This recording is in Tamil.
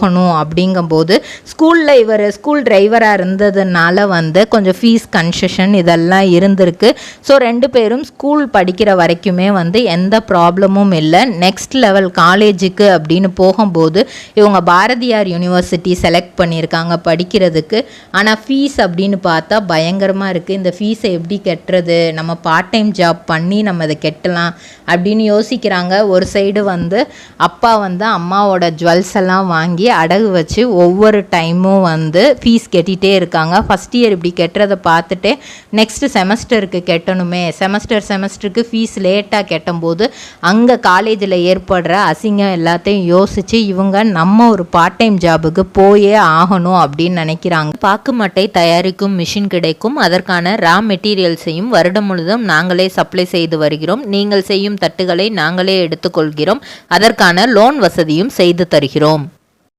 போகணும் அப்படிங்கும்போது ஸ்கூலில் இவர் ஸ்கூல் டிரைவராக இருந்ததுனால கொஞ்சம் ஃபீஸ் கன்செஷன் இதெல்லாம் இருந்திருக்கு. ஸோ 2 பேரும் ஸ்கூல் படிக்கிற வரைக்குமே எந்த ப்ராப்ளமும் இல்லை. நெக்ஸ்ட் லெவல் காலேஜுக்கு அப்படின்னு போகும்போது இவங்க பாரதியார் யூனிவர்சிட்டி செலக்ட் பண்ணியிருக்காங்க படிக்கிறதுக்கு. ஆனால் ஃபீஸ் அப்படின்னு பார்த்தா பயங்கரமாக இருக்குது. இந்த ஃபீஸை எப்படி கட்டுறது, நம்ம பார்ட் டைம் ஜாப் பண்ணி நம்ம இதை கட்டலாம் அப்படின்னு யோசிக்கிறாங்க. ஒரு சைடு அப்பா அம்மாவோட ஜுவல்ஸ் எல்லாம் வாங்கி அடகு வச்சு ஒவ்வொரு டைமும் ஃபீஸ் கட்டிகிட்டே இருக்காங்க. ஃபஸ்ட் இயர் இப்படி கட்டுறதை பார்த்துட்டு நெக்ஸ்ட் செமஸ்டருக்கு கட்டணுமே, செமஸ்டருக்கு ஃபீஸ் லேட்டாக கட்டும்போது அங்கே காலேஜில் ஏற்படுற அசிங்கம் எல்லாத்தையும் யோசித்து இவங்க நம்ம ஒரு பார்ட் டைம் ஜாபுக்கு போயே ஆகணும் அப்படின்னு நினைக்கிறாங்க. பாக்கு மட்டை தயாரிக்கும் மிஷின் கிடைக்கும். அதற்கான ரா மெட்டீரியல்ஸையும் வருடம் முழுவதும் நாங்களே சப்ளை செய்து வருகிறோம். நீங்கள் செய்யும் தட்டுகளை நாங்களே எடுத்துக்கொள்கிறோம். அதற்கான லோன் வசதியும் செய்து தருகிறோம்.